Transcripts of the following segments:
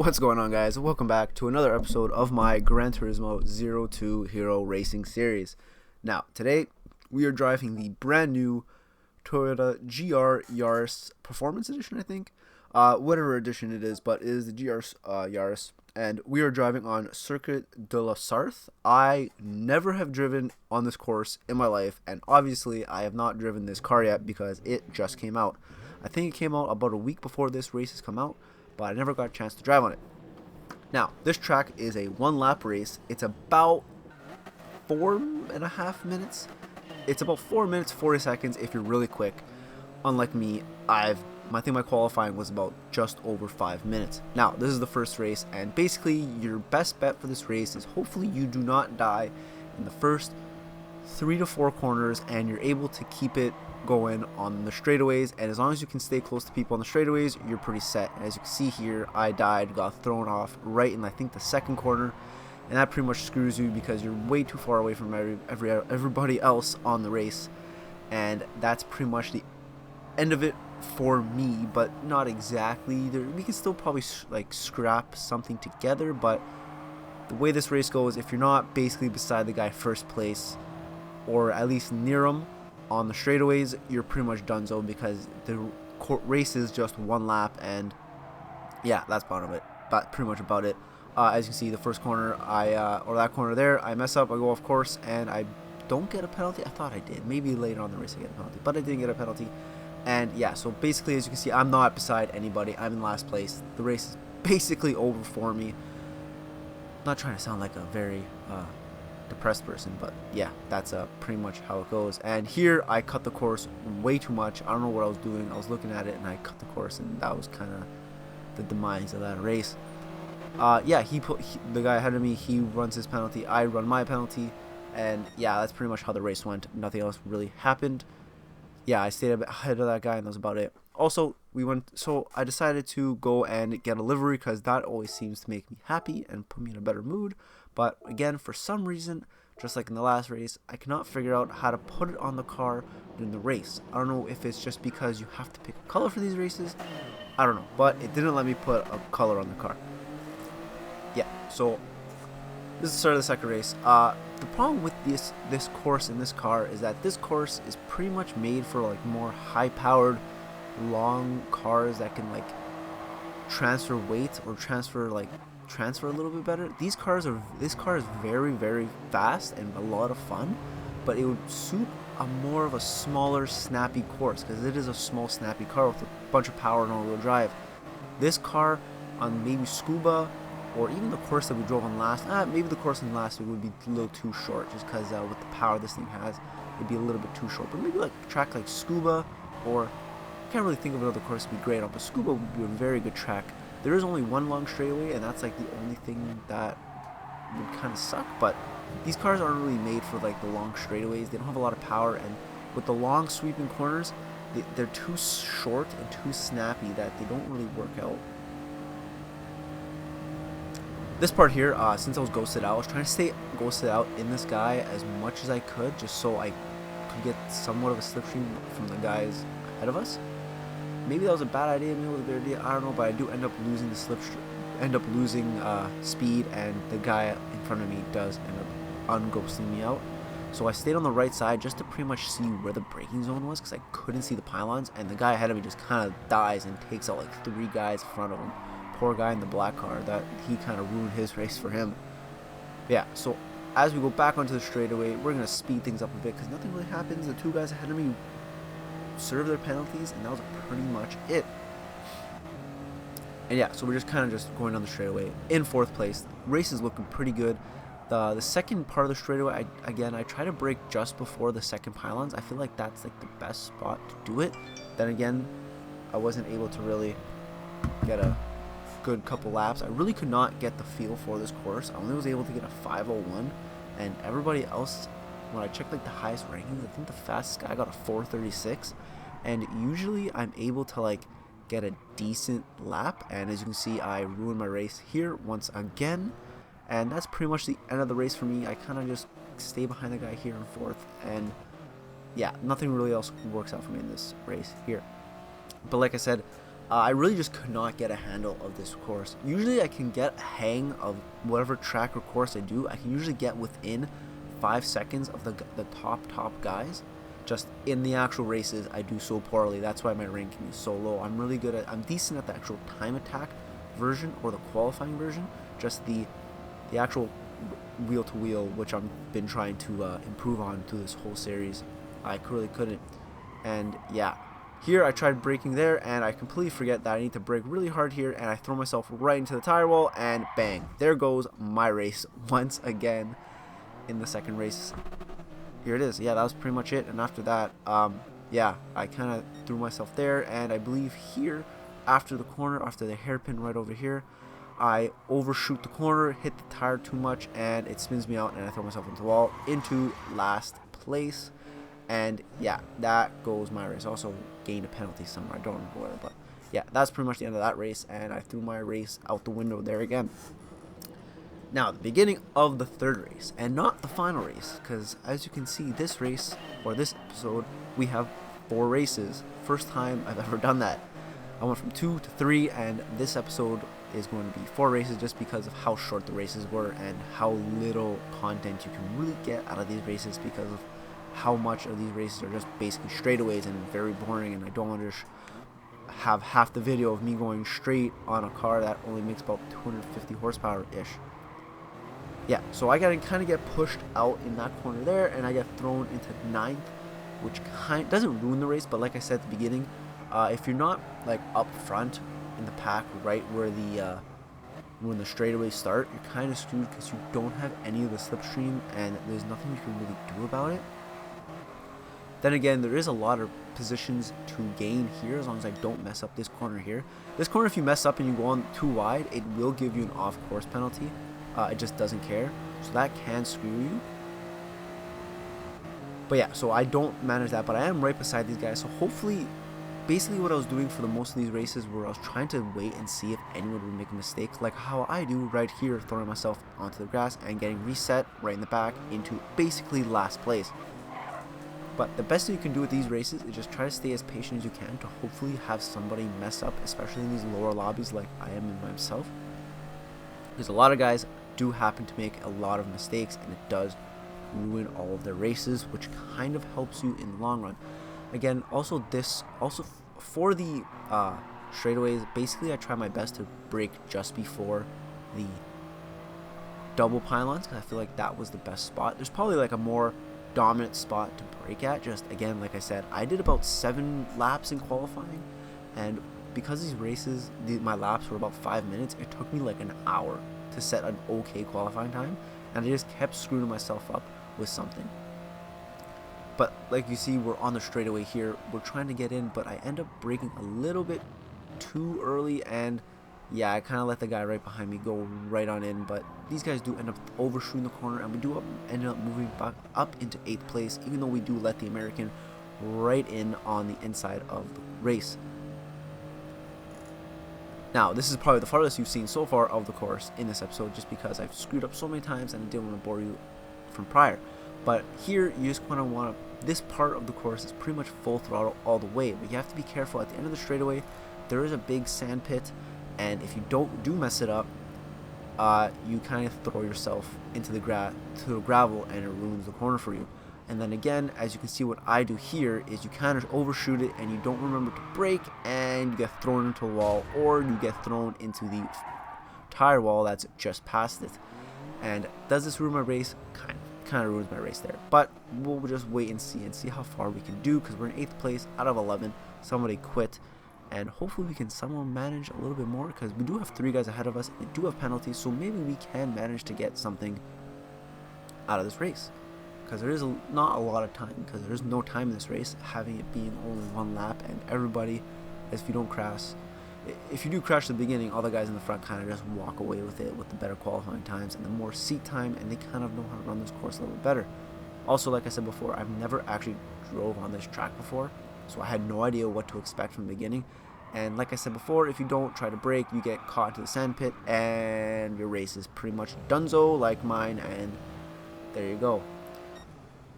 What's going on, guys? Welcome back to another episode of my Gran Turismo 02 Hero Racing series. Now, today we are driving the brand new Toyota GR Yaris Performance Edition, I think. Whatever edition it is, but it is the GR Yaris. And we are driving on CIRQUE de la Sarthe. I never have driven on this course in my life, and obviously I have not driven this car yet because it just came out. I think it came out about a week before this race has come out, but I never got a chance to drive on it. Now, this track is a one-lap race. It's about 4.5 minutes. It's about 4 minutes 40 seconds if you're really quick. Unlike me, I think my qualifying was about just over 5 minutes. Now, this is the first race, and basically your best bet for this race is hopefully you do not die in the first 3 to 4 corners, and you're able to keep it going on the straightaways. And as long as you can stay close to people on the straightaways, you're pretty set. As you can see here, I died, got thrown off right in I think the second corner, and that pretty much screws you because you're way too far away from everybody else on the race, and that's pretty much the end of it for me. But not exactly. We can still probably like scrap something together, but the way this race goes, if you're not basically beside the guy first place or at least near him on the straightaways, you're pretty much donezo because the race is just one lap. And yeah, that's pretty much about it. As you can see, the first corner, or that corner there, I mess up, I go off course, and I don't get a penalty. I thought I did. Maybe later on in the race I get a penalty, but I didn't get a penalty. And yeah, so basically, as you can see, I'm not beside anybody. I'm in last place. The race is basically over for me. Not trying to sound like a very depressed person, but yeah, that's pretty much how it goes. And here I cut the course way too much. I don't know what I was doing. I was looking at it and I cut the course, and that was kind of the demise of that race. Yeah, the guy ahead of me, he runs his penalty, I run my penalty, and yeah, that's pretty much how the race went. Nothing else really happened. Yeah, I stayed a bit ahead of that guy, and that was about it. Also, so I decided to go and get a livery because that always seems to make me happy and put me in a better mood. But again, for some reason, just like in the last race, I cannot figure out how to put it on the car during the race. I don't know if it's just because you have to pick a color for these races. I don't know, but it didn't let me put a color on the car. Yeah, so this is the start of the second race. The problem with this course in this car is that this course is pretty much made for like more high-powered, long cars that can like transfer weight or transfer a little bit better. This car is very, very fast and a lot of fun, but it would suit more of a smaller, snappy course because it is a small, snappy car with a bunch of power and all-wheel drive. This car on maybe Scuba, or even the course that we drove on last, maybe the course on last week would be a little too short, just because with the power this thing has, it'd be a little bit too short. But maybe like a track like Scuba, or I can't really think of another course to be great on, but Scuba would be a very good track. There is only one long straightaway, and that's like the only thing that would kind of suck. But these cars aren't really made for like the long straightaways. They don't have a lot of power, and with the long sweeping corners, they're too short and too snappy that they don't really work out. This part here, since I was ghosted out, I was trying to stay ghosted out in this guy as much as I could, just so I could get somewhat of a slipstream from the guys ahead of us. Maybe that was a bad idea, maybe it was a good idea, I don't know, but I do end up losing the speed, and the guy in front of me does end up unghosting me out. So I stayed on the right side just to pretty much see where the braking zone was, because I couldn't see the pylons, and the guy ahead of me just kind of dies and takes out like 3 guys in front of him. Poor guy in the black car, that he kind of ruined his race for him. Yeah, so as we go back onto the straightaway, we're going to speed things up a bit because nothing really happens. The 2 guys ahead of me serve their penalties, and that was pretty much it. And yeah, so we're just kind of going down the straightaway in 4th place. Race is looking pretty good. The second part of the straightaway, I try to brake just before the second pylons. I feel like that's like the best spot to do it. Then again, I wasn't able to really get a good couple laps. I really could not get the feel for this course. I only was able to get a 5:01, and everybody else, when I checked like the highest rankings, I think the fastest guy got a 4:36, and usually I'm able to like get a decent lap. And as you can see, I ruined my race here once again, and that's pretty much the end of the race for me. I kind of just stay behind the guy here in 4th, and yeah, nothing really else works out for me in this race here. But like I said, I really just could not get a handle of this course. Usually I can get a hang of whatever track or course I do. I can usually get within 5 seconds of the top guys. Just in the actual races, I do so poorly. That's why my ranking is so low. I'm decent at the actual time attack version or the qualifying version. Just the actual wheel to wheel, which I've been trying to improve on through this whole series. I really couldn't. And yeah, here I tried braking there, and I completely forget that I need to brake really hard here, and I throw myself right into the tire wall, and bang, there goes my race once again in the second race. Here it is. Yeah, that was pretty much it. And after that, yeah, I kind of threw myself there, and I believe here, after the corner, after the hairpin right over here, I overshoot the corner, hit the tire too much, and it spins me out, and I throw myself into the wall, into last place. And yeah, that goes my race. Also gained a penalty somewhere, I don't remember where, but yeah, that's pretty much the end of that race, and I threw my race out the window there again. Now, the beginning of the third race, and not the final race, because as you can see, this race, or this episode, we have 4 races. First time I've ever done that. I went from 2 to 3, and this episode is going to be 4 races just because of how short the races were and how little content you can really get out of these races, because of how much of these races are just basically straightaways and very boring, and I don't want to have half the video of me going straight on a car that only makes about 250 horsepower-ish. Yeah, so I kind of get pushed out in that corner there, and I get thrown into 9th, which doesn't ruin the race, but like I said at the beginning, if you're not like up front in the pack, right where when the straightaways start, you're kind of screwed because you don't have any of the slipstream, and there's nothing you can really do about it. Then again, there is a lot of positions to gain here as long as I don't mess up this corner here. This corner, if you mess up and you go on too wide, it will give you an off-course penalty. It just doesn't care, so that can screw you. But yeah, so I don't manage that, but I am right beside these guys, so hopefully, basically what I was doing for the most of these races where I was trying to wait and see if anyone would make a mistake, like how I do right here, throwing myself onto the grass and getting reset right in the back into basically last place. But the best thing you can do with these races is just try to stay as patient as you can to hopefully have somebody mess up, especially in these lower lobbies like I am in myself. Because a lot of guys do happen to make a lot of mistakes, and it does ruin all of their races, which kind of helps you in the long run. Again, also for the straightaways, basically I try my best to brake just before the double pylons, because I feel like that was the best spot. There's probably like a more dominant spot to brake at. Just again, like I said, I did about 7 laps in qualifying, and because these races, my laps were about 5 minutes, it took me like an hour to set an okay qualifying time, and I just kept screwing myself up with something. But like you see, we're on the straightaway here, we're trying to get in, but I end up braking a little bit too early, and yeah, I kind of let the guy right behind me go right on in. But these guys do end up overshooting the corner, and we do end up moving back up into 8th place, even though we do let the American right in on the inside of the race. Now, this is probably the farthest you've seen so far of the course in this episode, just because I've screwed up so many times and I didn't want to bore you from prior. But here, you just kind of want to, this part of the course is pretty much full throttle all the way, but you have to be careful. At the end of the straightaway, there is a big sand pit, and if you do mess it up, you kind of throw yourself into the gravel, and it ruins the corner for you. And then again, as you can see, what I do here is you kind of overshoot it, and you don't remember to brake, and you get thrown into a wall, or you get thrown into the tire wall that's just past it. And does this ruin my race? Kind of ruins my race there. But we'll just wait and see how far we can do, because we're in 8th place out of 11. Somebody quit, and hopefully we can somehow manage a little bit more, because we do have 3 guys ahead of us. They do have penalties, so maybe we can manage to get something out of this race. Because there is not a lot of time, because there is no time in this race, having it being only 1 lap, and everybody, if you don't crash, if you do crash at the beginning, all the guys in the front kind of just walk away with it with the better qualifying times and the more seat time, and they kind of know how to run this course a little bit better. Also, like I said before, I've never actually drove on this track before, so I had no idea what to expect from the beginning. And like I said before, if you don't try to brake, you get caught into the sand pit, and your race is pretty much donezo like mine, and there you go.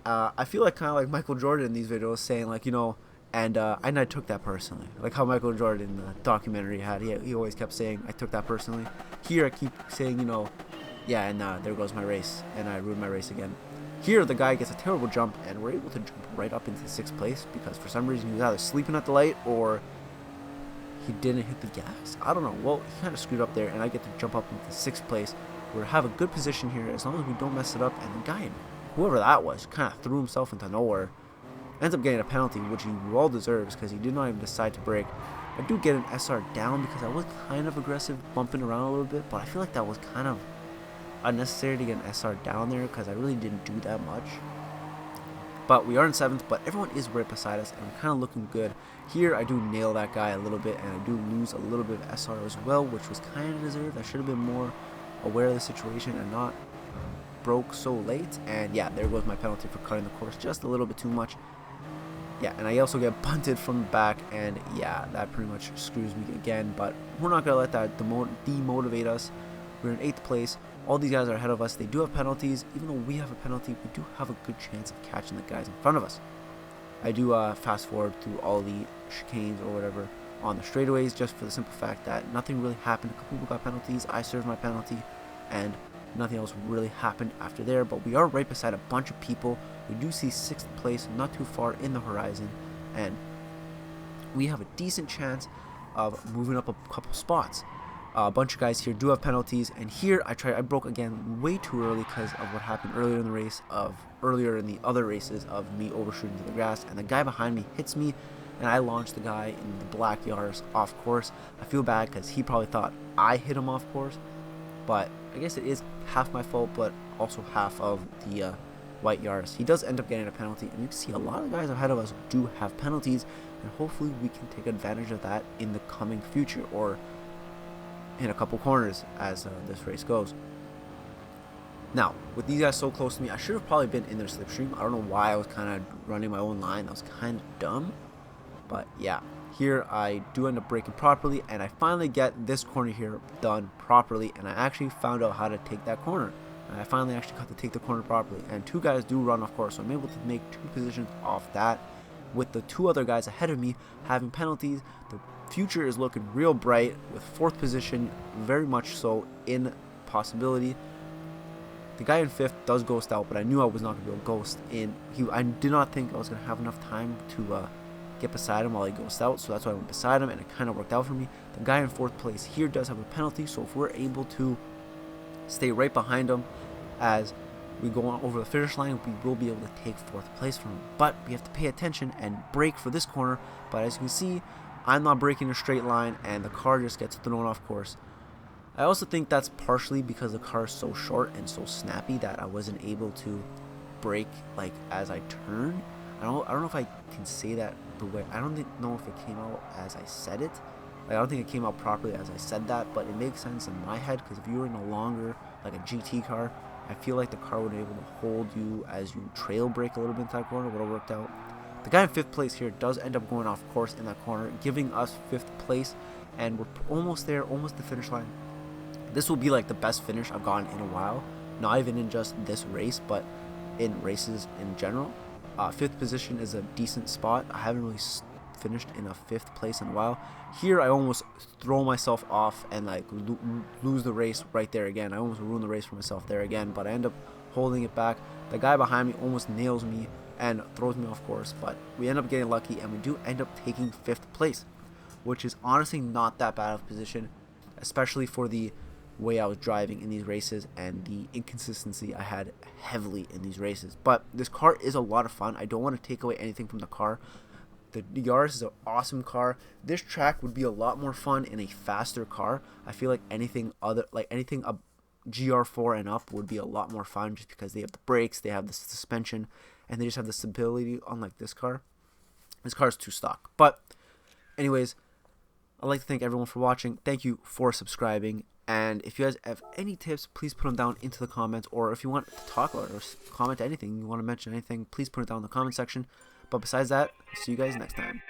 I feel like kind of like Michael Jordan in these videos saying, like, you know, And I took that personally, like how Michael Jordan in the documentary had. He always kept saying, "I took that personally." Here I keep saying, yeah, and there goes my race, and I ruined my race again. Here the guy gets a terrible jump, and we're able to jump right up into 6th place because for some reason he was either sleeping at the light or he didn't hit the gas. I don't know. Well, he kind of screwed up there, and I get to jump up into 6th place. We have a good position here as long as we don't mess it up. And the guy, whoever that was, kind of threw himself into nowhere. Ends up getting a penalty, which he well deserves because he did not even decide to brake. I do get an SR down because I was kind of aggressive, bumping around a little bit, but I feel like that was kind of unnecessary to get an SR down there because I really didn't do that much. But we are in 7th, but everyone is right beside us, and we're kind of looking good. Here, I do nail that guy a little bit, and I do lose a little bit of SR as well, which was kind of deserved. I should have been more aware of the situation and not broke so late. And yeah, there goes my penalty for cutting the course just a little bit too much. Yeah, and I also get bunted from the back, and yeah, that pretty much screws me again. But we're not going to let that demotivate us. We're in 8th place. All these guys are ahead of us. They do have penalties. Even though we have a penalty, we do have a good chance of catching the guys in front of us. I do fast forward through all the chicanes or whatever on the straightaways just for the simple fact that nothing really happened. A couple people got penalties. I served my penalty, and nothing else really happened after there. But we are right beside a bunch of people. We do see 6th place not too far in the horizon, and we have a decent chance of moving up a couple spots. A bunch of guys here do have penalties, and here I broke again way too early because of what happened earlier in the race, earlier in the other races of me overshooting to the grass, and the guy behind me hits me, and I launched the guy in the black Yaris off course. I feel bad because he probably thought I hit him off course, but I guess it is half my fault, but also half of the white Yaris. He does end up getting a penalty, and you can see a lot of guys ahead of us do have penalties, and hopefully we can take advantage of that in the coming future, or in a couple corners as this race goes. Now, with these guys so close to me, I should have probably been in their slipstream. I don't know why I was kind of running my own line. That was kind of dumb. But yeah, here I do end up braking properly, and I finally get this corner here done properly, and I actually found out how to take that corner. And I finally actually got to take the corner properly, and 2 guys do run off course, so I'm able to make 2 positions off that. With the 2 other guys ahead of me having penalties, the future is looking real bright with 4th position very much so in possibility. The guy in 5th does ghost out, but I knew I was not going to be able to ghost in. I did not think I was going to have enough time to get beside him while he ghosts out, so that's why I went beside him, and it kind of worked out for me. The guy in 4th place here does have a penalty, so if we're able to stay right behind him as we go on over the finish line, we will be able to take 4th place from him. But we have to pay attention and brake for this corner. But as you can see, I'm not braking in a straight line, and the car just gets thrown off course. I also think that's partially because the car is so short and so snappy that I wasn't able to brake like as I turn. I don't know if I can say that the way. I don't know if it came out as I said it. Like, I don't think it came out properly as I said that, but it makes sense in my head because if you were in a longer, like a GT car, I feel like the car would be able to hold you as you trail brake a little bit in that corner. Would have worked out. The guy in 5th place here does end up going off course in that corner, giving us 5th place, and we're almost there, almost the finish line. This will be like the best finish I've gotten in a while, not even in just this race, but in races in general. 5th position is a decent spot. I haven't really finished in a 5th place in a while. Here I almost throw myself off and like lose the race right there again. I almost ruined the race for myself there again, but I end up holding it back. The guy behind me almost nails me and throws me off course, but we end up getting lucky, and we do end up taking 5th place, which is honestly not that bad of a position, especially for the way I was driving in these races and the inconsistency I had heavily in these races. But this car is a lot of fun. I don't want to take away anything from the car. The Yaris is an awesome car. This track would be a lot more fun in a faster car. I feel like anything a GR4 and up would be a lot more fun just because they have the brakes, they have the suspension, and they just have the stability unlike this car. This car is too stock. But anyways, I'd like to thank everyone for watching. Thank you for subscribing. And if you guys have any tips, please put them down into the comments. Or if you want to talk about it or comment anything, you want to mention anything, please put it down in the comment section. But besides that, see you guys next time.